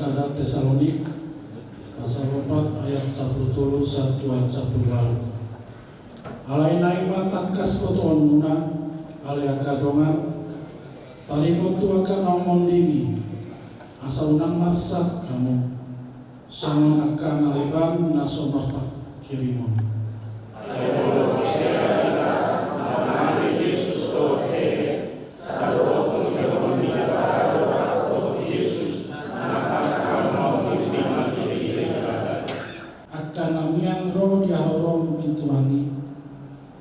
Sada Tesalonik pasal 4 ayat 10 1 ayat 10 lalu. Alai naima takas potoan muna alai akadongan talimo tu akan ngomong digi asa unang marsak kamu sangon akan aliban naso martak kirimon.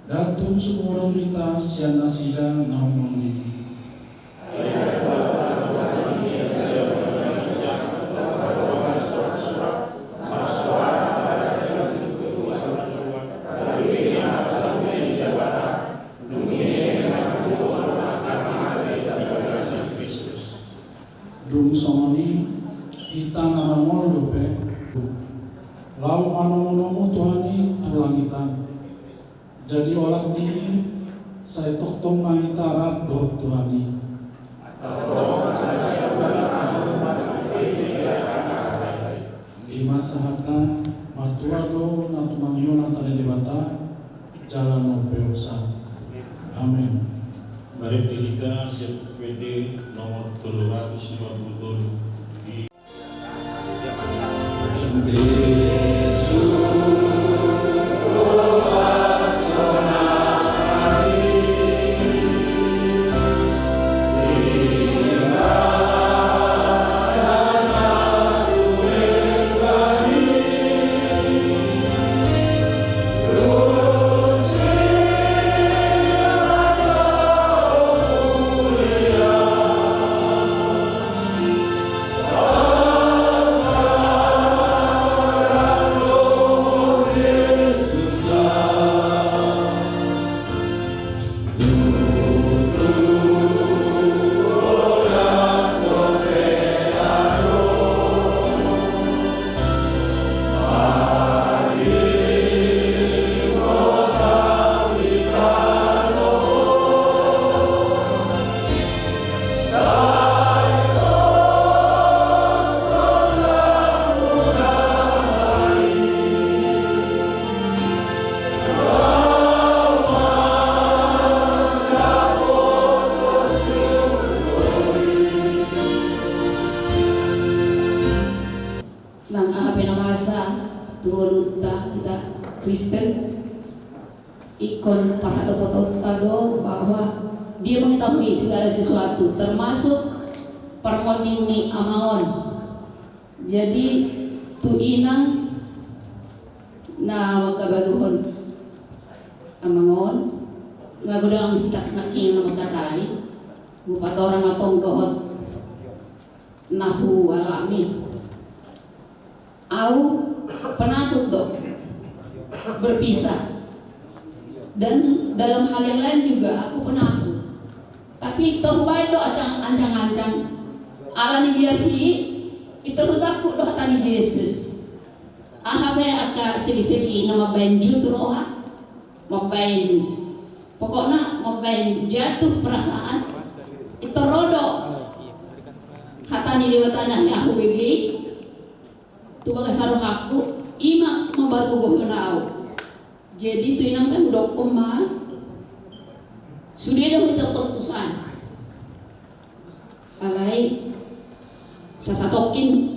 Datum sumurong rita siya nasida naumong ni. Dung songoni kita nama molo dope. Lau manomonomu Tuhani tulangitan. Jadi orang ini saya toktom mangitarat doh Tuhani. Di masa hatna matua do natu mangyona tadi debata jalan nopeosa. Amin. Mari kita siap PD nomor 357 di Kristen ikon para foto tado bahwa dia mengetahui segala sesuatu termasuk permoni amaon. Jadi tu inang na magabaluhon amaon ngagodang hitak naking na magtatay bupatora matong doot nahu alami au penatut do berpisah. Dan dalam hal yang lain juga aku penakut. Tapi toh bae do ancang-ancang alani biarhi itu takut doh tani Yesus. Ahabe aka segi-segi nama bain jutroha mabain pokoknya mabain jatuh perasaan itu rodo hatani dewa tanah aku begi tu bagasaruh aku ima membarkugoh menau. Jadi tu inang kan udah koma sudah dah kita keputusan alai sasatokin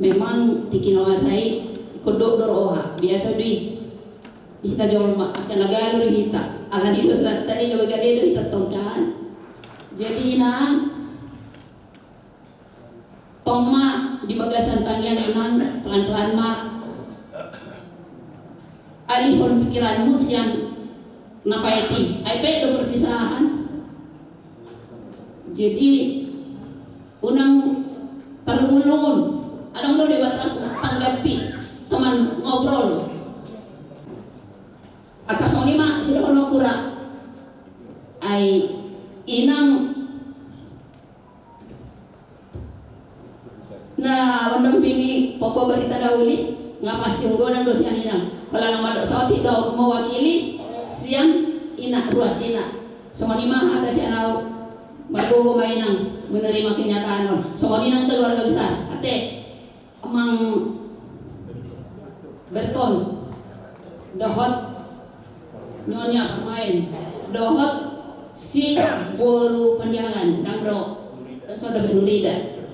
memang tikin nama saya ikut doroha biasa di kita jual mak akan nagalur kita akan itu tadi coba gade kita tongkan. Jadi inang tongma di bagasan tangian inang pelan-pelan mak alihon pikiranmu siang napaiti aipe do perpisahan. Jadi unang terlungun adang do debat aku pangganti teman ngobrol atas oni mak sudah ono kura ai inang na mendampingi pokok berita dahuli ngapasti unggonan dosian inang kalau nama dok sawati do mewakili siang ina ruas ina semua lima ada si anau bergogo mainang menerima kenyataan semua inang keluarga besar ate amang beton dohot nyonya pemain dohot si boru pendiangan dangro dan soda benulida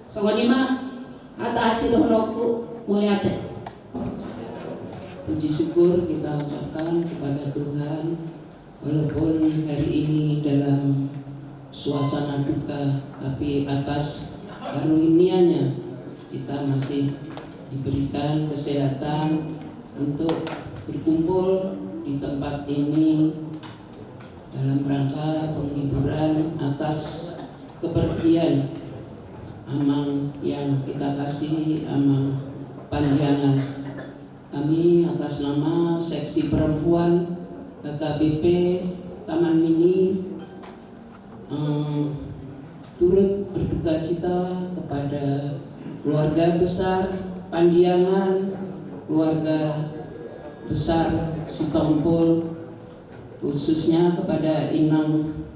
songonima ata si dohroku muliate. Puji syukur kita ucapkan kepada Tuhan, walaupun hari ini dalam suasana duka, tapi atas karunia-Nya kita masih diberikan kesehatan untuk berkumpul di tempat ini dalam rangka penghiburan atas kepergian Amang yang kita kasih, Amang Pandiangan. Kami atas nama Seksi Perempuan HKBP Taman Mini turut berduka cita kepada keluarga besar Pandiangan, keluarga besar Sitompul, khususnya kepada inang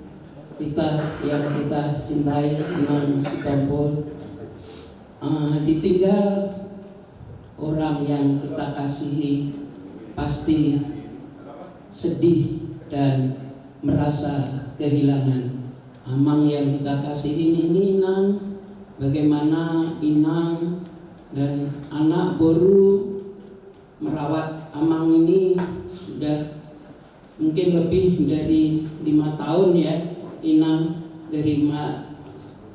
kita yang kita cintai, Inang Sitompul, ditinggal orang yang kita kasihi, pasti sedih dan merasa kehilangan. Amang yang kita kasihi ini Inang, bagaimana Inang dan anak Boru merawat Amang ini sudah mungkin lebih dari 5 tahun ya. Inang dari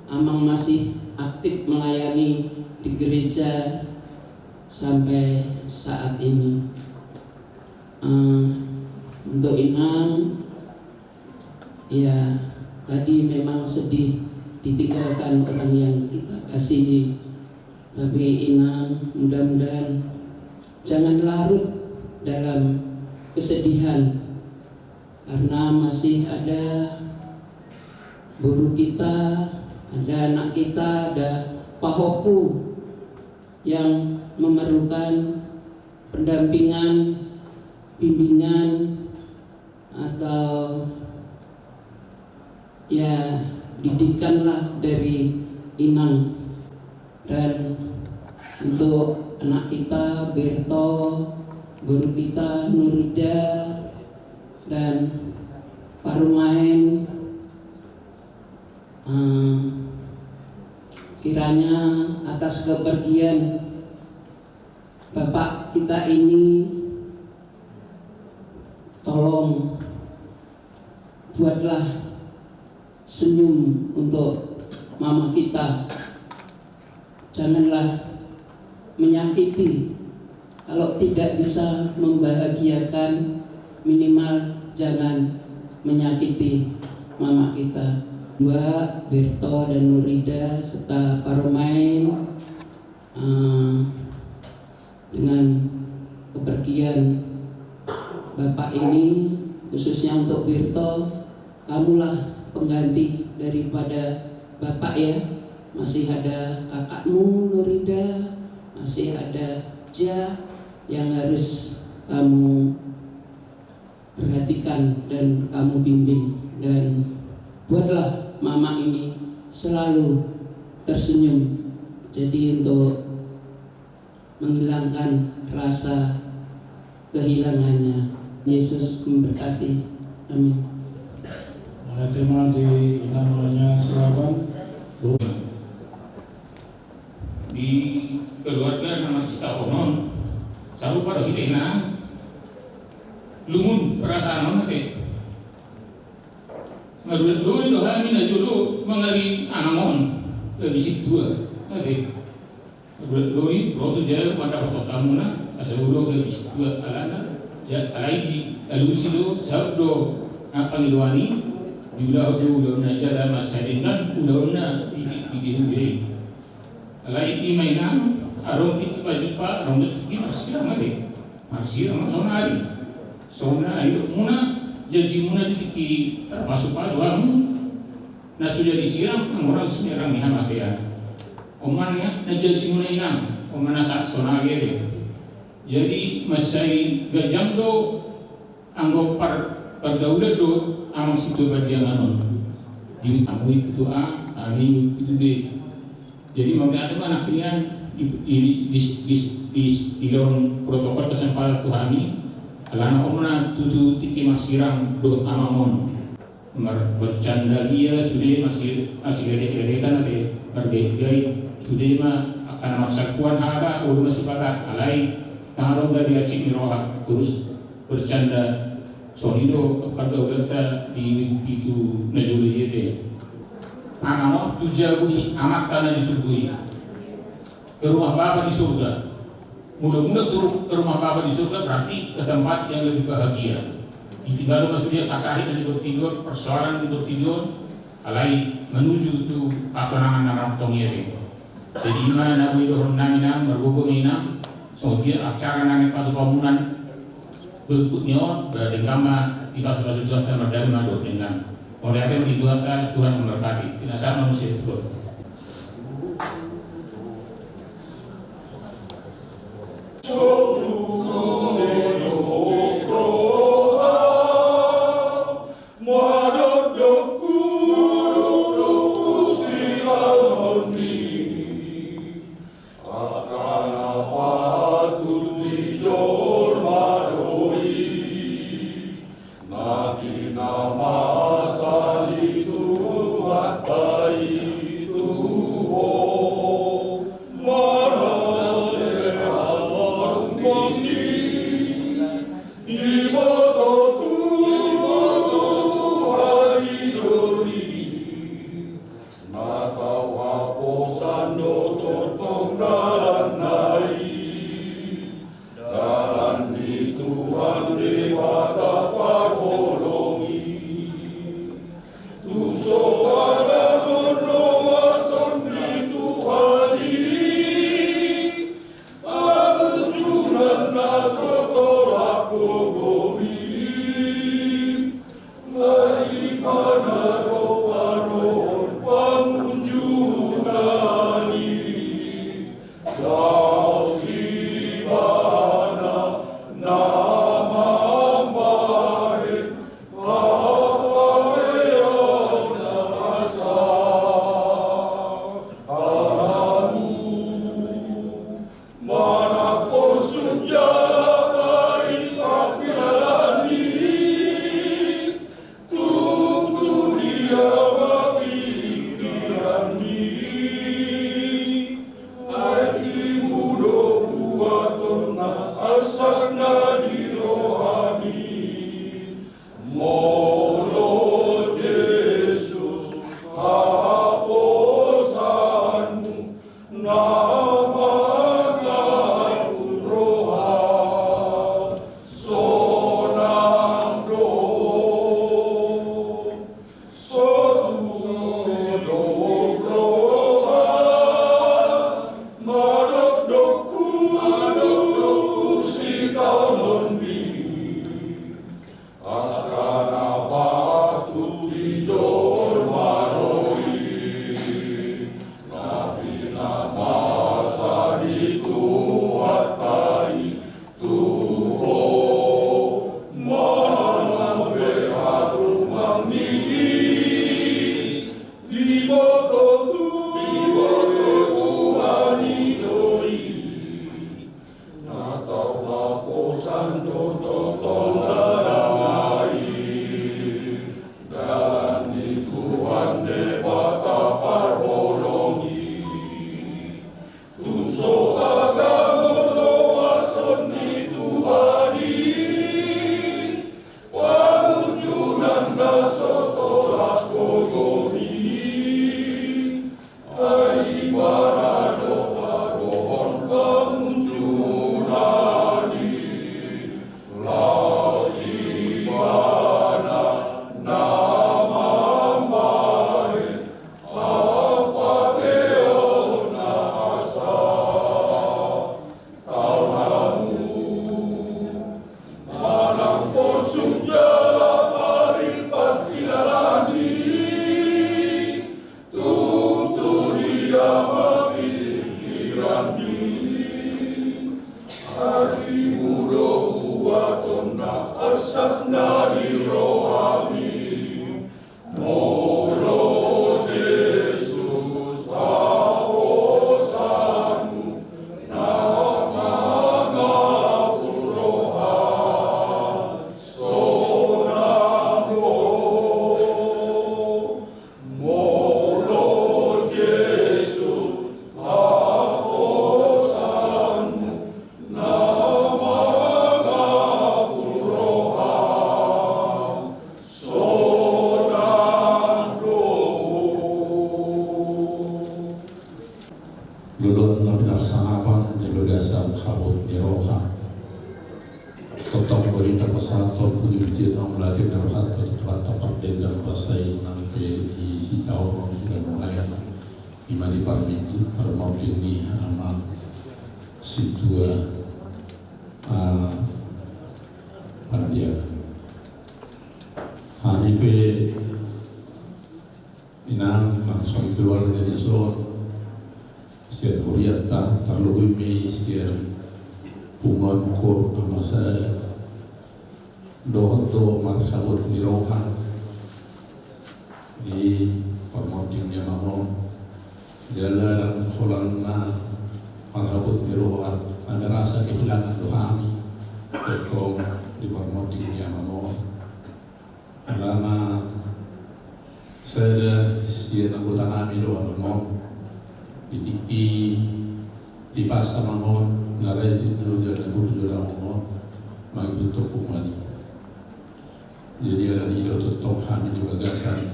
Amang masih aktif melayani di gereja sampai saat ini. Untuk Inang, ya tadi memang sedih ditinggalkan orang yang kita kasihi. Tapi Inang, mudah-mudahan jangan larut dalam kesedihan, karena masih ada Boru kita, ada anak kita, ada Pahopu yang memerlukan pendampingan, bimbingan, atau ya didikanlah dari Inang. Dan untuk anak kita Berto, Boru kita Nurida, dan Parumain, kiranya atas kepergian Bapak kita ini, tolong buatlah senyum untuk mama kita. Janganlah menyakiti. Kalau tidak bisa membahagiakan, minimal jangan menyakiti mama kita. Mbak Berto dan Nurida serta Parumain, dengan kepergian Bapak ini, khususnya untuk Berto, kamulah pengganti daripada Bapak ya. Masih ada kakakmu Nurida, masih ada Ja yang harus kamu perhatikan dan kamu bimbing. Dan buatlah mama ini selalu tersenyum. Jadi untuk menghilangkan rasa kehilangannya. Yesus memberkati. Amin. Ada tema di namanya Selaban. Di keluarga nama Sita Onon, selalu pada kita ina lumun perasaan nanti. Lumun doa mina julu mengari anamon lebih dua nanti. Lori rotu jaya pada foto kamu na asal ulo lebih dua alana alai di alusido sabdo pangilwani di ulah ulo na jala masadingan ulo na di alai di mainan arong piti pajupa arong piti masih sonari sona ayo muna jadi muna di termasuk pasuamu na sudah disiram orang semerang mihamake ya omannya najaji muna inang omana saat sonagere jadi masai gajang do anggo pergaulan do amang situ berdianganon di tamui itu ani itu de Jadi memang anak kalian di dalam protokol kesempatan Tuhani alana omna tutu tiki masirang do amamon bercanda dia sudah masih gede-gedekan ade bergaya sudah mah akan masakuan hara udah masih patah alai tangarong dari acik miroha terus bercanda sonido pada ogata di itu najuli ede amamon tujabuni amat tanah disurgui ke rumah Bapa di surga. Mudah-mudahan turun ke rumah Bapa di surga berarti ke tempat yang lebih bahagia. Itu baru maksudnya kasahid dan bertidur, persoalan bertidur, alai menuju itu kasanangan narantong ini. Jadi mana nabi dohon namina berbuku mina, so dia acara nani patu pamunan berikutnya berdengkama di kasus Tuhan dan berdari madu dengan oleh apa yang dibuatkan Tuhan memberkati. Tidak sama manusia itu. Nama salitu hatai Tuhan satu penelitian yang belajar dari satu tempat dan pasai nanti di sitau sudah mulai di mari parmiti pada mau ini amal situa pada dia hari pe inang langsung keluar dari zon setiap kuriata terlalu me setiap pungon kor masa doto marsabut nirohan di permotingnya mamon jalan kolana marsabut nirohan ada rasa kehilangan dohami tekong di permotingnya mamon karena saya sian anggota kami doa mamon di pasar mamon ngarai itu jalan buru jalan mamon magi untuk kumani jadi ada di tutup kami di bagasan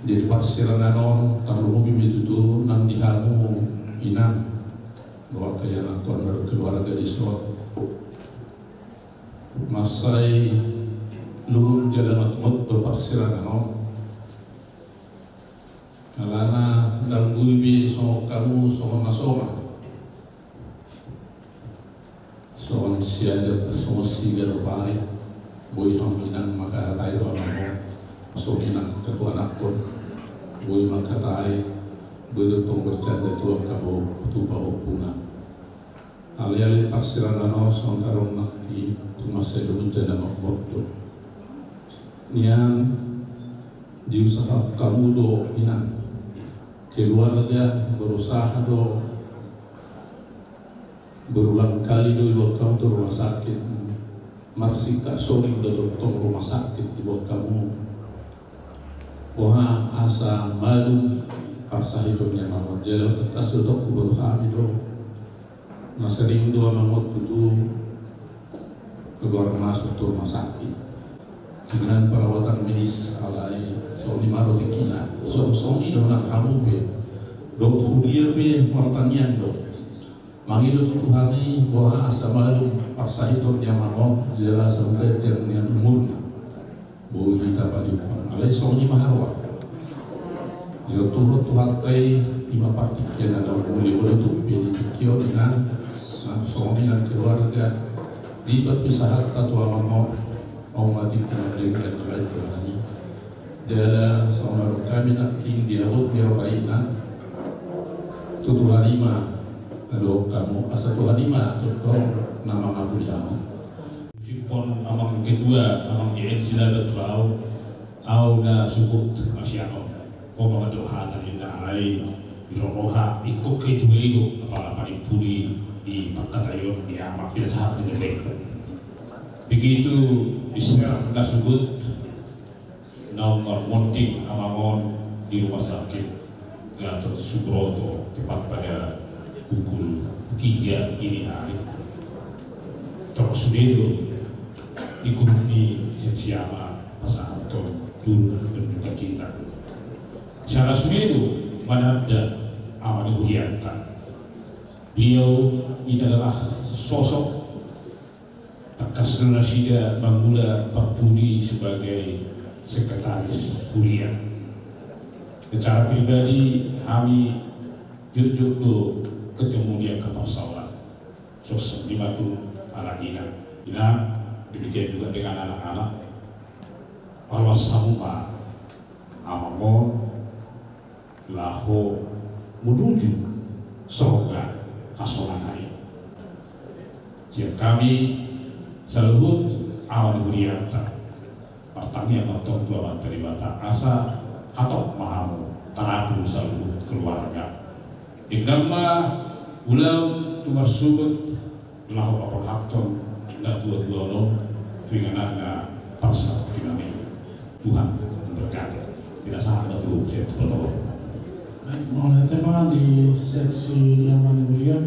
jadi pasiran anon terlalu bumi itu nang dihamu inang bahwa kaya nakon keluarga di surat masai lulur jalan motor pasiran anon alana dalam gubi so kamu so nasoma so siada so siga pare boy hamkinan maka tayo amamo so kinang ketua nakon boy maka tayo boy tong bercanda tua kabo tuba opuna ali pasiran ano so tarong nakti tumasay lumutana makborto niyan diusaha kamu do inang keluarga berusaha do berulang kali do buat kamu tuh rumah sakit marsika sore do dokter rumah sakit buat kamu wah asa malu parsa hidupnya mamot jelo tetas do kubur kami do nasering do mamot itu keluar masuk tuh rumah sakit dengan perawatan medis alai so di maro tekina so ini nak kamu be dokter dia be pertanyaan do mangido Tuhan ini bahwa asa malu paksa hidupnya mamon jelas sampai jernian umur bahwa kita pada alai so ini maharwa dia Tuhan tay lima partikian ada boleh betul be dikio dengan so ini keluarga di berpisah tua mamon mau mati dengan baik berani dia seorang kami nak king dia buat biar tuduh harima aduh kamu asal tuduh harima tuduh nama aku dia Jipon amang ketua amang ien sila betul au na sukut masyano ko mga doha na inay iroha ikut ketua itu apa paripuri di pagkatayon di amak pinasahat ng efek begitu Islam nasubut nomor monting amangon di rumah sakit Gatot Subroto tepat pada pukul 3 dini hari. Terus itu dikunjungi siapa pasangan dulu dan juga cinta. Secara itu mana ada Ahmad Wiryanta. Beliau ini adalah sosok bekas Rasida Bangula Perpudi sebagai sekretaris kuliah. Secara pribadi kami jujur ketemu dia ke persoalan sosok di Batu Aladina. Demikian juga dengan anak-anak Palas Samupa Amamon Laho menuju surga Kasolanai. Siap kami Saluhut Ahmad Wiryanta pertanyaan atau tuan terima tak asa atau mahamu terapu saluhut keluarga ingkama ulam cuma subut lahu paperhakton dan dua-dua lo dengan paksa kami Tuhan berkati tidak salah betul saya betul. Baik, mulai tema di seksi yang mana mulia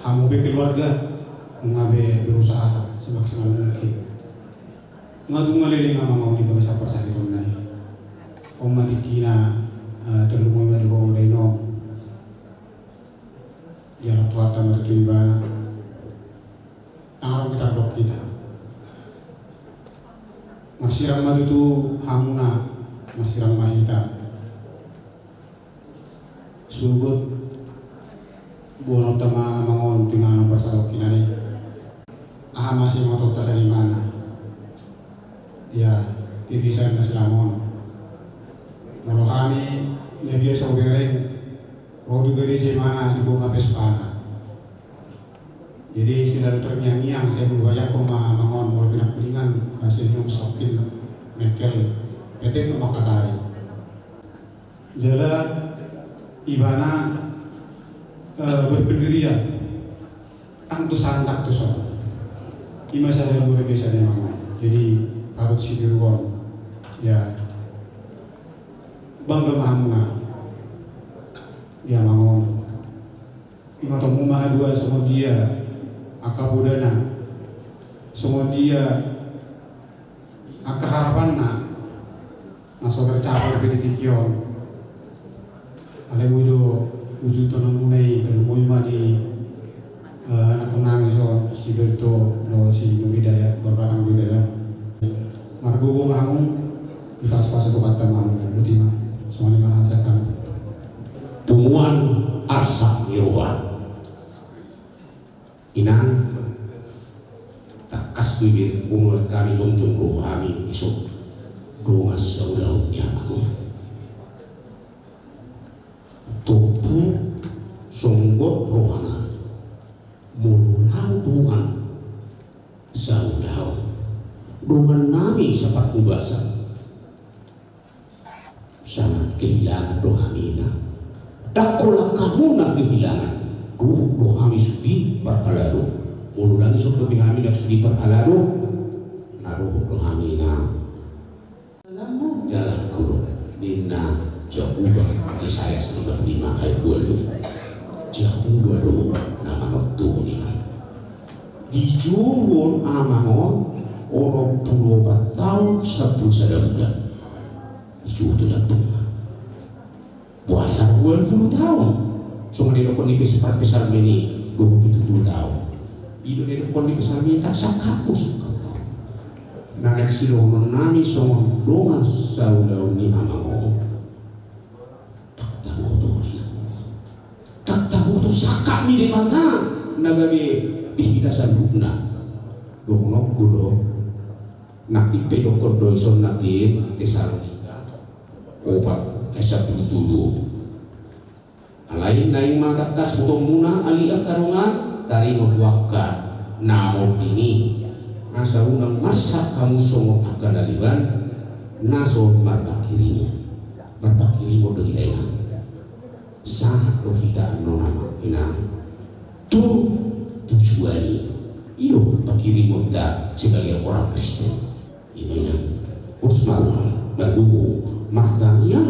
hamu be keluarga mengabe berusaha semaksimal mungkin ngadung malele nga mau di bangsa persa di rumah oma dikina terlalu banyak orang lain ya tuatan tertimba Masirang madutu hamuna, masirang mahita. Sugut buono tama mangon tinganong persalok kinani. Aha masih ngotot tasani mana. Ya, tipisan kaslamon. Mano kami media sa ubereng. Rodo gede di mana di bunga pespana. Jadi sinar terngiang-ngiang saya berbanyak koma mangon mau binak kuningan hasil yung sokin mekel pedek makatai. Jala ibana berpendirian antu santak tu so. Ima saya boleh biasanya mangon. Jadi patut sidirwon ya bangga mahamuna ya mangon. Ima tomu mahadua semua dia akabudana semua dia akaharapanna naso tercapai pendidikion ale wido wujudan munai dan muimani anak penangis si Berto lo si Nubidaya berbelakang Nubidaya margogo mahamu ipas-pas itu kata mahamu lutima semuanya mahasakan tumuan arsa miruhan inang takas bibir umur kami untung roh kami isuk rungas saulautnya aku tupu songgot rohana mulau dungan saulau dungan nami sapat ubasan sangat kehilangan rohamina dakulah kamu nak kehilangan doh kami sudi perhalado mulu lagi sok lebih kami dak sudi perhalado naruh doh kami na jalan kulo nina jauh ke saya 5 ayat 20 jauh 20 nama noktu nina dijuwon amangon orang 24 tahun sabtu sadamda dijuwon tu datang puasa 20 tahun so ngadino kon nipis pesar meni 27 tahun. Ido ngadino kon nipis meni tak sakapus. Nanek silo menami so dongan saulau ni amango. Tak tahu tu ni. Tak tahu tu sakap ni di mata nagabe dihita sandukna. Donok kulo nakti pedokor doison nakti Tesalonika. Opat esat dulu. Lain naing matakas butong muna aliak karungan taringot wakka namo dini asa unang marsak kamu songok akan daliban naso marpakirimu do kita inang sah do kita no nama inang tu tujuani iyo pakirimu tak sebagai orang Kristen ini nang usmaul bagu martanya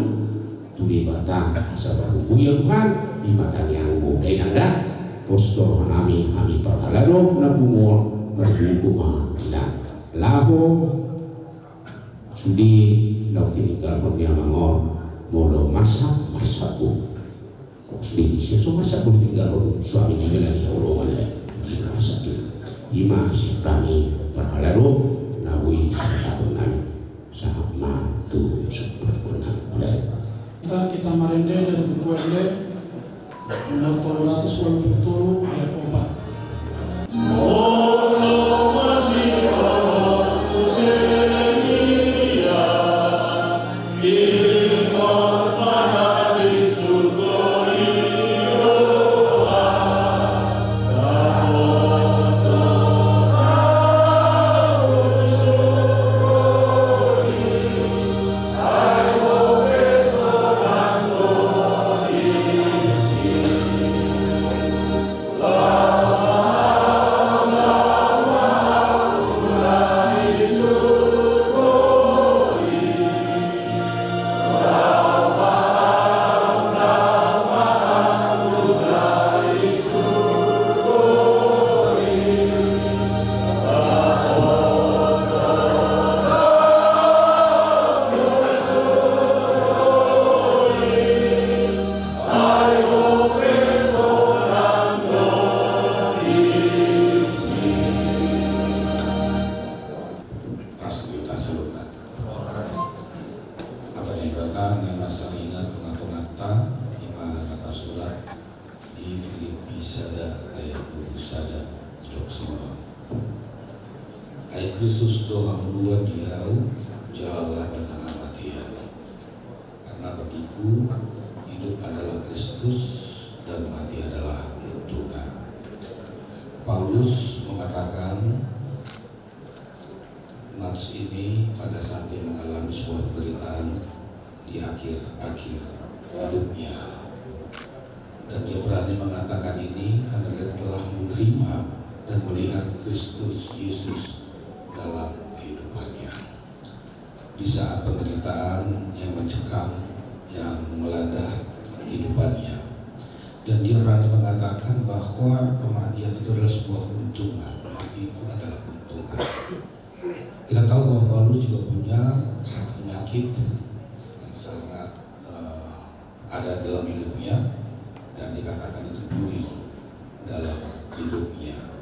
tuli batang asa baru punya Tuhan di batang yang muda nanda posto kami perhalalo na bumon berbuma ina laho sudi nak tinggal dia mangon molo masak bu sudi sesuatu masak boleh tinggal suami kita lagi Allah ada di masak lima kami perhalalo nabui sabunan sama tu superkunan ada kita marende dari buku Ende nomor 227 ayat 4. Oh surat di Filipi sada ayat 20 sada jok semua. Ai Kristus doa dua diau jalan batang amatian. Karena bagiku hidup adalah Kristus dan mati adalah keuntungan. Paulus mengatakan nats ini pada saat dia mengalami sebuah penderitaan di akhir-akhir hidupnya, dan dia berani mengatakan ini karena dia telah menerima dan melihat Kristus Yesus dalam kehidupannya. Di saat penderitaan yang mencekam yang melanda kehidupannya, dan dia berani mengatakan bahwa kematian itu adalah sebuah keuntungan. Mati itu adalah keuntungan. Kita tahu bahwa Paulus juga punya satu penyakit yang sangat ada dalam hidupnya, dan dikatakan itu duri dalam hidupnya.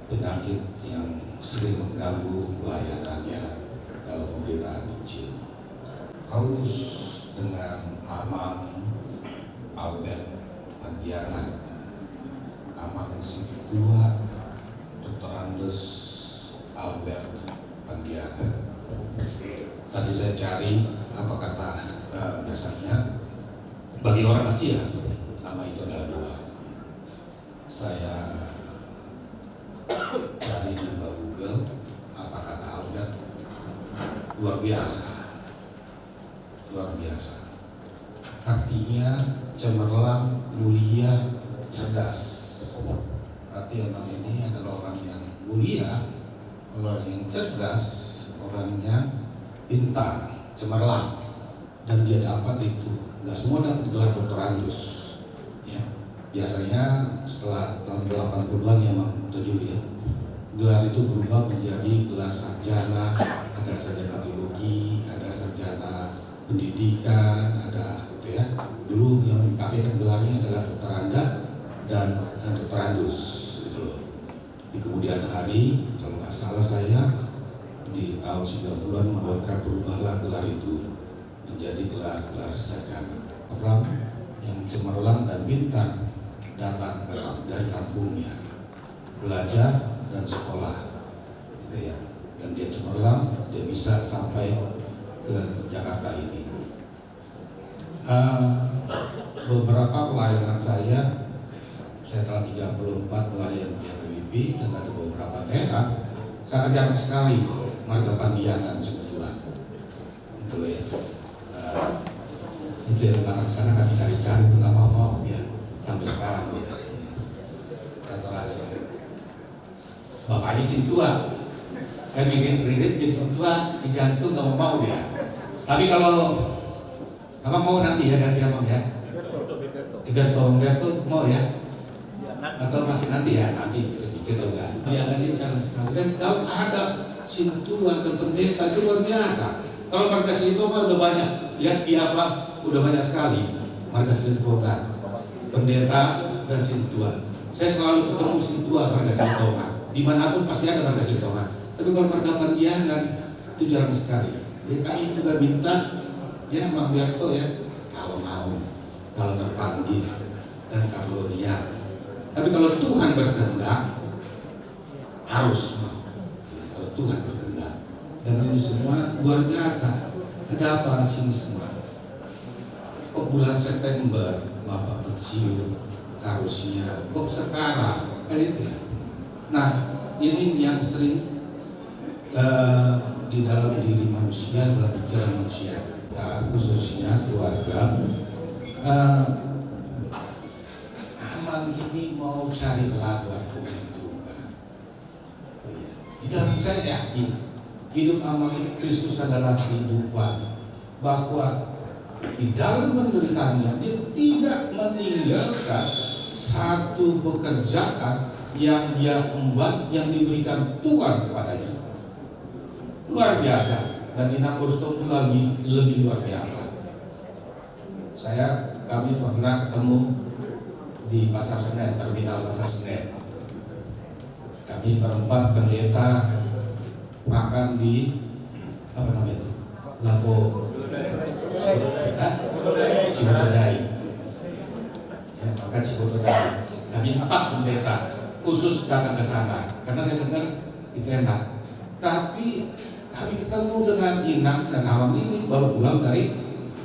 Penyakit yang sering mengganggu pelayanannya dalam pemberitaan Injil. Paulus dengan Amang Albert Pandiangan, Amang kedua Dr. Andes Albert Pandiangan. Tadi saya cari apa kata dasarnya. Bagi orang Asia, nama itu adalah doa. Saya cari di Google apa kata Albert. Luar biasa, luar biasa. Artinya cemerlang, mulia, cerdas. Berarti orang ini adalah orang yang mulia, orang yang cerdas, orang yang pintar, cemerlang, dan dia dapat itu. Gak semua dapat gelar doktorandus. Ya, biasanya setelah tahun 80-an ya Mang Tujuh ya, gelar itu berubah menjadi gelar sarjana, ada sarjana biologi, ada sarjana pendidikan, ada gitu ya. Dulu yang dipakai kan gelarnya adalah doktoranda dan doktorandus gitu loh. Di kemudian hari, kalau nggak salah saya di tahun 90-an maka berubahlah gelar itu menjadi gelar sarjana. Orang yang cemerlang dan pintar datang dari kampungnya, belajar dan sekolah gitu ya. Dan dia cemerlang, dia bisa sampai ke Jakarta ini. Beberapa pelayanan saya telah 34 pelayan di AKBP, dan ada beberapa daerah sangat jarang sekali marga Pandiangan semua itu ya. Itu yang belakang sana kami cari-cari itu nggak mau ya sampai sekarang ya. Kata rahasia bapaknya si tua, kayak bikin kredit jadi si tua, si jantung nggak mau dia. Tapi kalau abang mau nanti ya ganti abang ya. Berto mau ya? Atau masih nanti ya? Nanti kita enggak. Dia akan jarang sekali. Dan kalau ada sintuan dan pendeta itu luar biasa. Kalau marga Silitonga udah banyak. Lihat di apa? Udah banyak sekali marga Silitonga, pendeta dan sintuan. Saya selalu ketemu sintuan marga Silitonga. Dimanapun pasti ada marga Silitonga. Tapi kalau marga Pandiangan itu jarang sekali. Ya kami juga minta ya Mang Berto ya, kalau mau, kalau terpanggil dan kalau niat. Tapi kalau Tuhan berkehendak harus mau. Kalau Tuhan berkehendak. Dan ini semua luar biasa. Ada apa sini semua? Kok bulan September Bapak pensiun, harusnya kok sekarang? Kan itu ya. Nah, ini yang sering di dalam diri manusia, dalam pikiran manusia, khususnya keluarga. Amal ini mau cari laba keuntungan. Tidak, saya yakin hidup amal ini Kristus adalah kehidupan, bahwa di dalam penderitaannya dia tidak meninggalkan satu pekerjaan yang dia emban, yang diberikan Tuhan kepadanya. Luar biasa. Dan di Nampursto itu lebih luar biasa. Kami pernah ketemu di Pasar Senen, terminal Pasar Senen. Kami berempat pendeta makan di apa namanya itu? Lapo Cibadai. Maka Ciboto tadi kami 4 pendeta khusus datang ke sana karena saya dengar itu enak. Tapi kami ketemu dengan Inang dan Awang ini baru pulang dari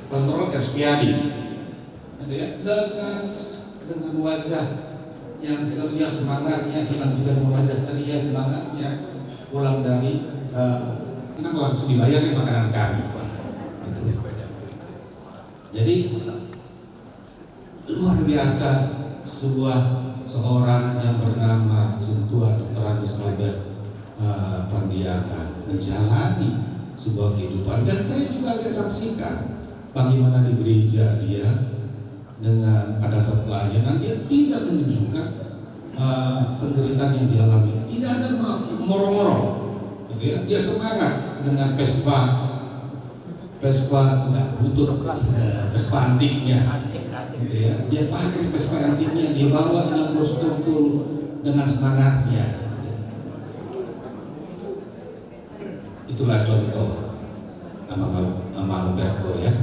kontrol Erspiadi, dengan wajah yang ceria semangatnya. Inang juga dengan wajah ceria semangatnya pulang dari Inang langsung dibayarkan makanan kami. Jadi luar biasa seorang yang bernama Suntua Dr. Agus Albert Pandiakan menjalani sebuah kehidupan, dan saya juga lihat saksikan bagaimana di gereja dia dengan pada saat pelayanan dia tidak menunjukkan penderitaan yang dialami, tidak ada moro-moro, gitu ya. Dia semangat dengan Vespa butut, Vespa antiknya, gitu ya. Dia pakai Vespa antiknya, dia bawa dengan terus kumpul dengan semangatnya. Itulah contoh Amang Berko ya.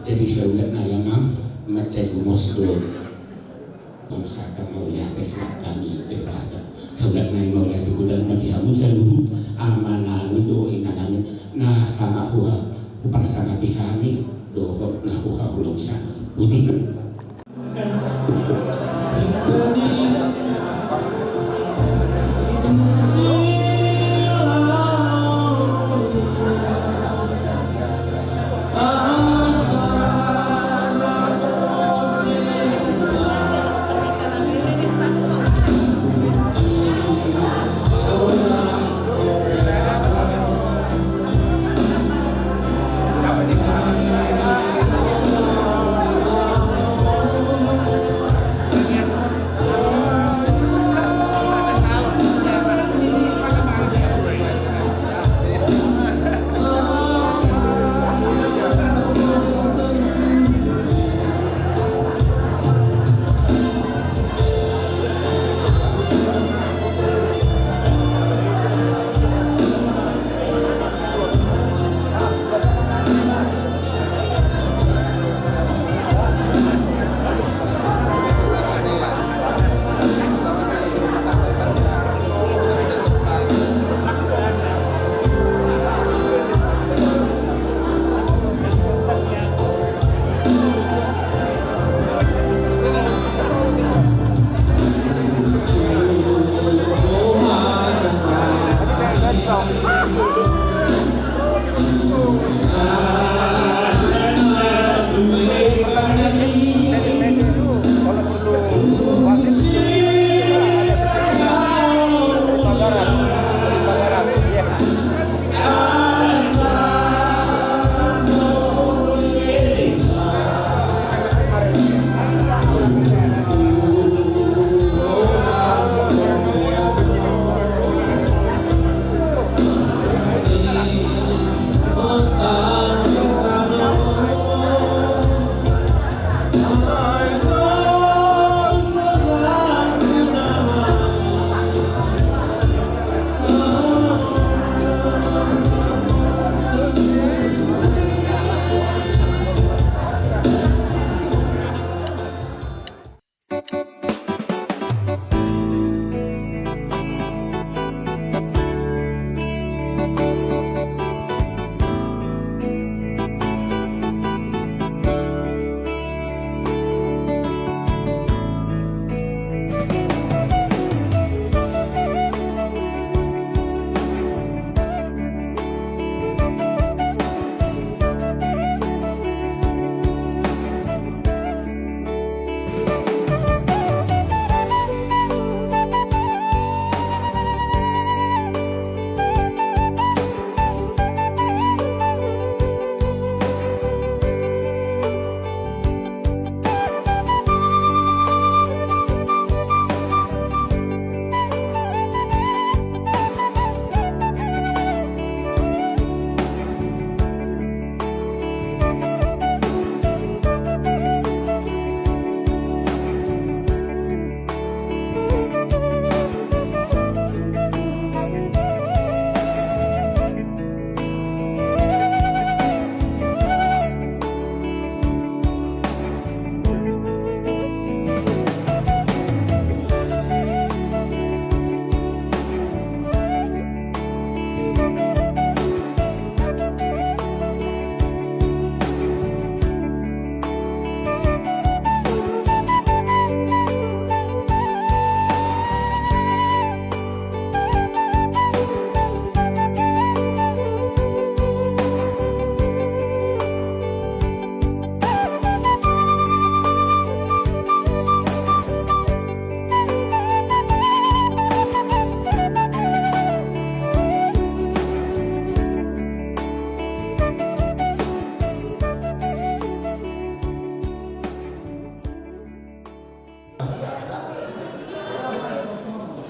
Jadi saya ulat nayamam macam gumosdo menghata mau ya kesat kami kepada saudat nai mau lagi kudan mati hamu seluruh amanah itu inanamin nah sangat huha upar sangat dihami dohot nah huha ulogihan putih.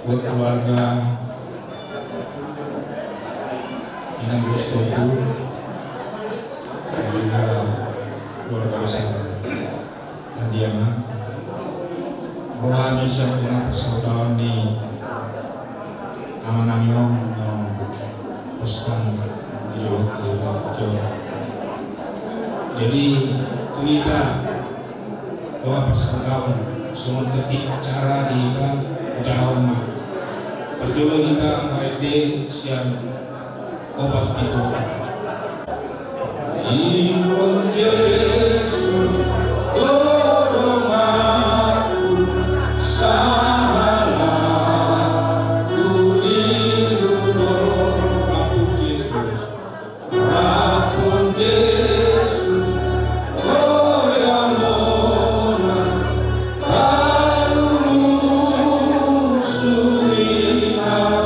buat keluarga Inang Gustoku dan juga keluarga besar Diana rohani siya dengan persaudaraan di Amanamyong Ustang di Jawa. Jadi kita doa persaudaraan semua ketik acara di Jawa perjuangan kita mengerti siang obat itu. Ibu Yesus tolong aku salah ku dilindungi Ampun Yesus Ampun Yesus oh yang mona karunu suina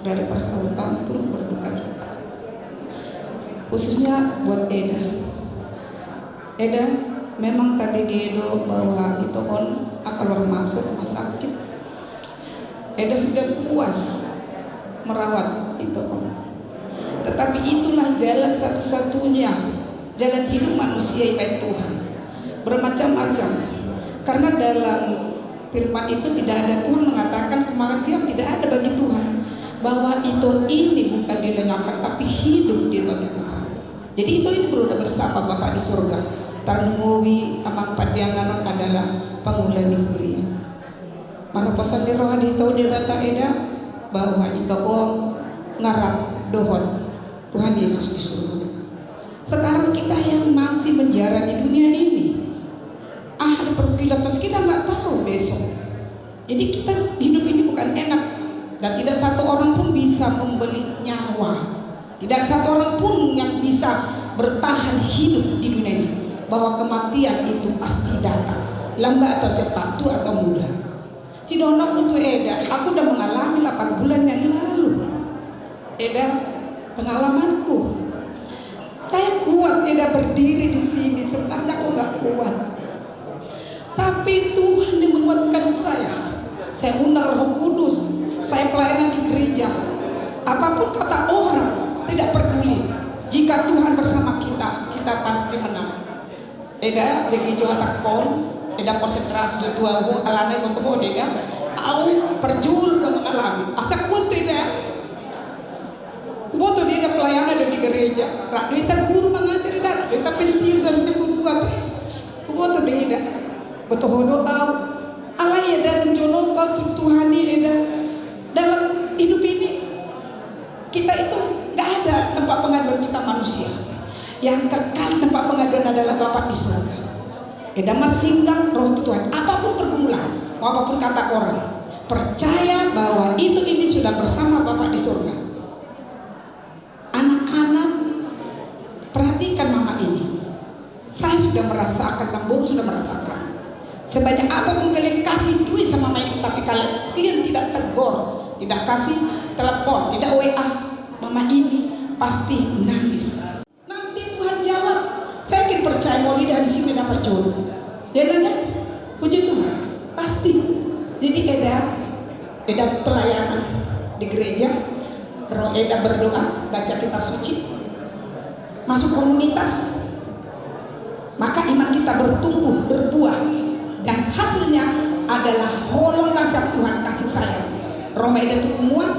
dari persaudaraan turut berduka cita, khususnya buat Eda. Eda memang tadi Gedo bahwa itu on akan masuk rumah sakit. Eda sudah puas merawat itu on, tetapi itulah jalan satu-satunya, jalan hidup manusia baik Tuhan bermacam-macam, karena dalam Firman itu tidak ada, Tuhan mengatakan kematian tidak ada bagi Tuhan. Bahwa itu ini bukan dilenyapkan tapi hidup di bagi Tuhan. Jadi itu ini berudah bersama Bapa di surga. Tarnumuwi amang padianganon adalah pangulai negeri. Maropasan di rohani tahu di bata eda bahwa itu ngarap dohon Tuhan Yesus di surga. Sekarang kita yang masih menjara di dunia ini, ada pergulatan kita nggak tahu besok. Jadi kita hidup ini bukan enak. Dan tidak satu orang pun bisa membeli nyawa. Tidak satu orang pun yang bisa bertahan hidup di dunia ini. Bahwa kematian itu pasti datang, lambat atau cepat, tua atau muda. Si Donok itu Eda, aku udah mengalami 8 bulan yang lalu. Eda, pengalamanku. Saya kuat Eda berdiri di sini, sebenarnya aku nggak kuat. Tapi Tuhan yang menguatkan saya. Saya undang Roh Kudus. Saya pelayanan di gereja. Apapun kata orang tidak peduli. Jika Tuhan bersama kita, kita pasti menang. Eda bagi Jawa Takon, Eda konsentrasi dua gua alana yang bertemu Eda. Au perjul dan mengalami. Asa kuat Eda. Kuboto Eda pelayanan di gereja. Radu kita guru mengajar Eda. Kita pensiun dan sebuah. Kuboto Eda. Betul doa. Allah Eda menjono kau Tuhani Eda. Dalam hidup ini kita itu gak ada tempat pengaduan kita manusia. Yang kekal tempat pengaduan adalah Bapa di surga. Edamar singgah Roh Tuhan. Apapun pergumulan, apapun kata orang, percaya bahwa itu ini sudah bersama Bapa di surga. Anak-anak, perhatikan mama ini. Saya sudah merasakan, Tamburu sudah merasakan. Sebanyak apapun kalian kasih duit sama mama ini, tapi kalian tidak tegur, tidak kasih telepon, tidak WA, mama ini pasti nangis. Nanti Tuhan jawab. Saya yakin percaya mau di sini dapat jodoh. Ya nanya, puji Tuhan, pasti. Jadi Eda pelayanan di gereja, terus Eda berdoa, baca kitab suci, masuk komunitas, maka iman kita bertumbuh, berbuah, dan hasilnya adalah holong nasihat Tuhan kasih sayang. Roma Eda itu temuan,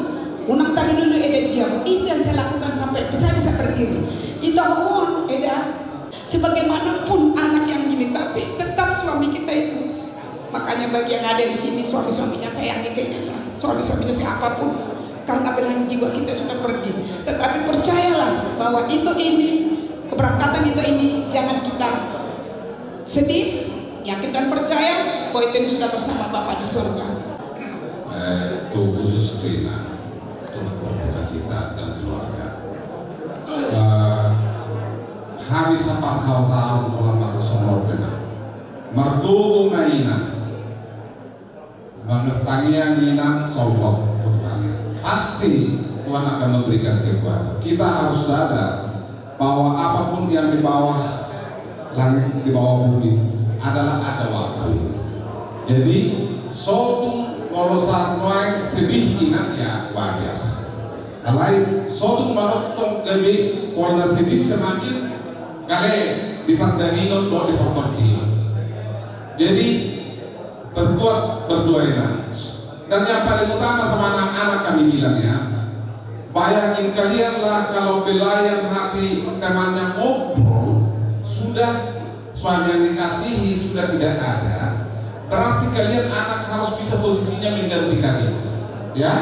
unang tadi dulu Eda dijawab. Itu yang saya lakukan sampai saya bisa berdiri. Itu mohon Eda, sebagaimanapun anak yang gini, tapi tetap suami kita itu. Makanya bagi yang ada di sini suami-suaminya saya yakin kayaknya, suami-suaminya siapapun, karena belahan jiwa kita sudah pergi. Tetapi percayalah bahwa itu ini keberangkatan itu ini jangan kita sedih, yakin dan percaya bahwa itu sudah bersama Bapa di surga. Itu khusus Rina untuk berduka cita dan keluarga. Habis apa tahun dalam Markusomor benar. Margo mainan, mengertangian minang solvok Tuhan. Pasti Tuhan akan memberikan kekuatan. Kita harus sadar bahwa apapun yang di bawah langit, di bawah bumi adalah ada waktu. Jadi suatu kalau saat mulai sedih ingat ya wajar. Lain suatu marotong lebih kalau sedih semakin kali dipandangi untuk dipertonti. Jadi berdoa dan yang paling utama sama anak-anak kami bilang ya, bayangin kalianlah kalau belayan hati temannya ngobrol sudah suami yang dikasihi sudah tidak ada. Berarti kalian anak harus bisa posisinya menggantikan itu, ya.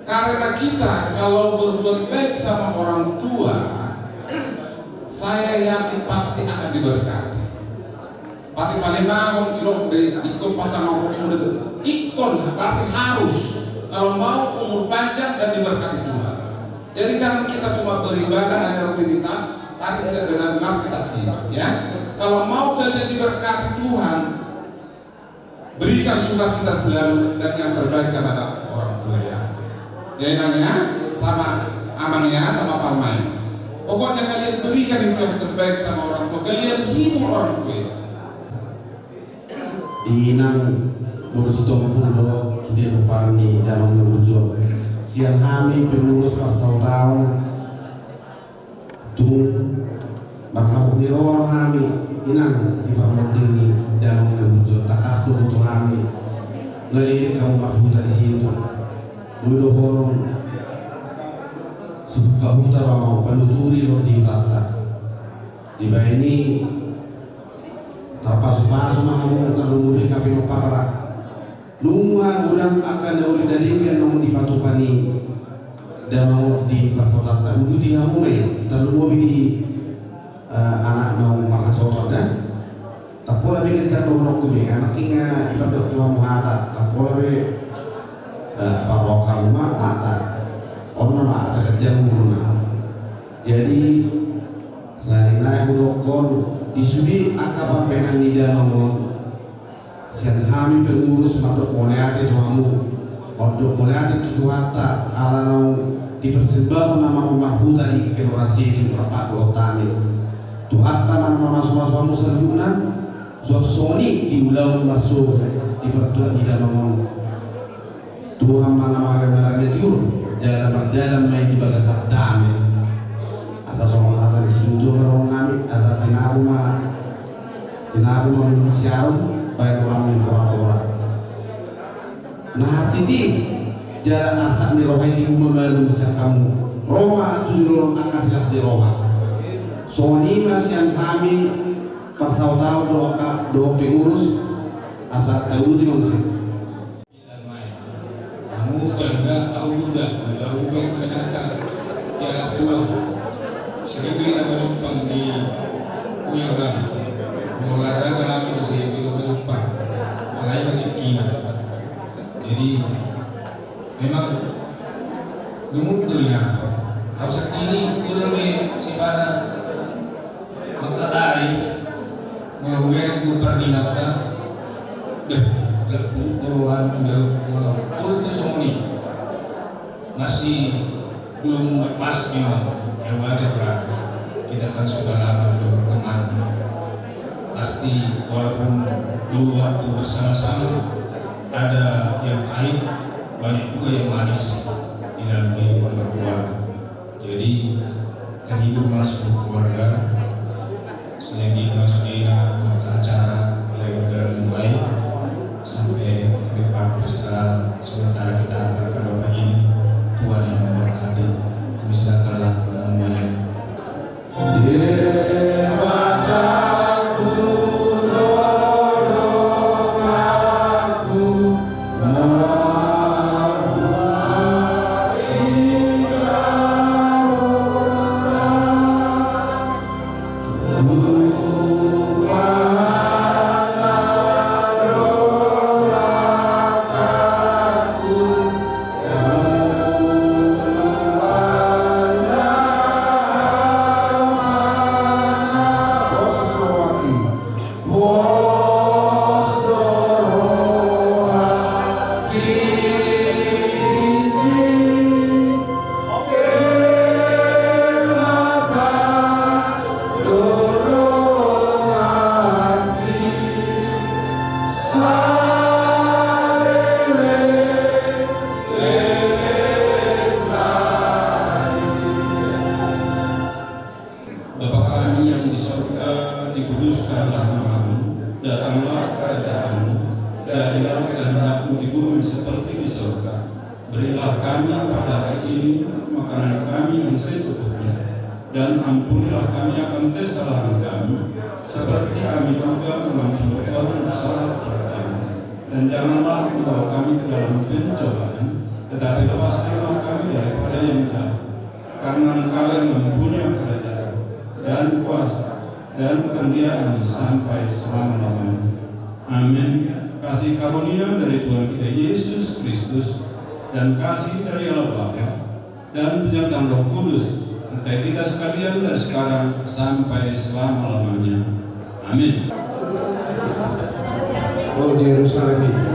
Karena kita kalau berbuat baik sama orang tua, saya yakin pasti akan diberkati. Pati palimahon ikut pasangan umur ikon berarti harus kalau mau umur panjang dan diberkati Tuhan. Jadi jangan kita cuma beribadah hanya rutinitas, tapi tidak benar-benar kita siap, ya. Kalau mau kalian diberkati Tuhan, berikan sukacita selalu dan yang terbaik kepada orang tua ya. Ya namanya sama amannya sama palmain. Pokoknya kalian berikan itu yang terbaik sama orang tua. Kalian hibur orang tua itu. Di inang ngurus tompulo dia berparni dalam menuju siang kami pengurus pasal tahun tu marhamu ni roh kami inang di pamodini dalam menuju takas tu kami ngelirik kamu marhuta di situ mudah horong sebuka huta mau penuturi roh di kata di ini terpasu-pasu mahamu terumuri kapino parra nungwa gudang akan dauli dadingkan namun dipatupani dan mau di pasotata uduti hamume terlalu di anak mau marhasotot dan tak pola be kejar roh kumi anak kinga ibadah Tuhan muhata tak pola be paroka rumah mata ono lah ada kejar muna jadi selain lain udokon disudi akaba penan di dalam sian kami pengurus madok moleate Tuhanmu madok moleate Tuhan alanau dipersembahkan nama marhuta di generasi itu berapa dotani Tuhan nama masuk-masukmu selanjutnya sosoni di ulang masuk di pertuan di dalam Tuhan mana mana tiur dalam main di bagas damai asal soal ada di situ orang kami ada tinaruma manusia bayar orang di orang nah jadi jalan asap di rohai di rumah baru bisa kamu Roma tujuh akas di Roma soalnya masih kami pasal tahu doa pengurus asal tahu di mana kamu janda auda kenasa jalan tua seribu lama numpang di Wilayah olahraga kami seseribu lama numpang mulai rezeki jadi memang lumut dunia harus kini kulame si para mengkatai menguwer kupernilata deh lepu puluhan puluh kesomoni masih belum pas memang yang wajar lah kita kan sudah lama berteman pasti walaupun dulu waktu bersama-sama ada yang pahit banyak juga yang manis di dalam kehidupan berkeluarga jadi terhibur masuk keluarga selagi masuk di acara mulai sampai ke depan setelah sementara kita antarkan Bapak ini Tuhan yang memberkati kami silakanlah semuanya. Dan kasih dari Allah Bapa dan penyertaan Roh Kudus sertai kita sekalian dari sekarang sampai selama-lamanya. Amin. Oh Yerusalem.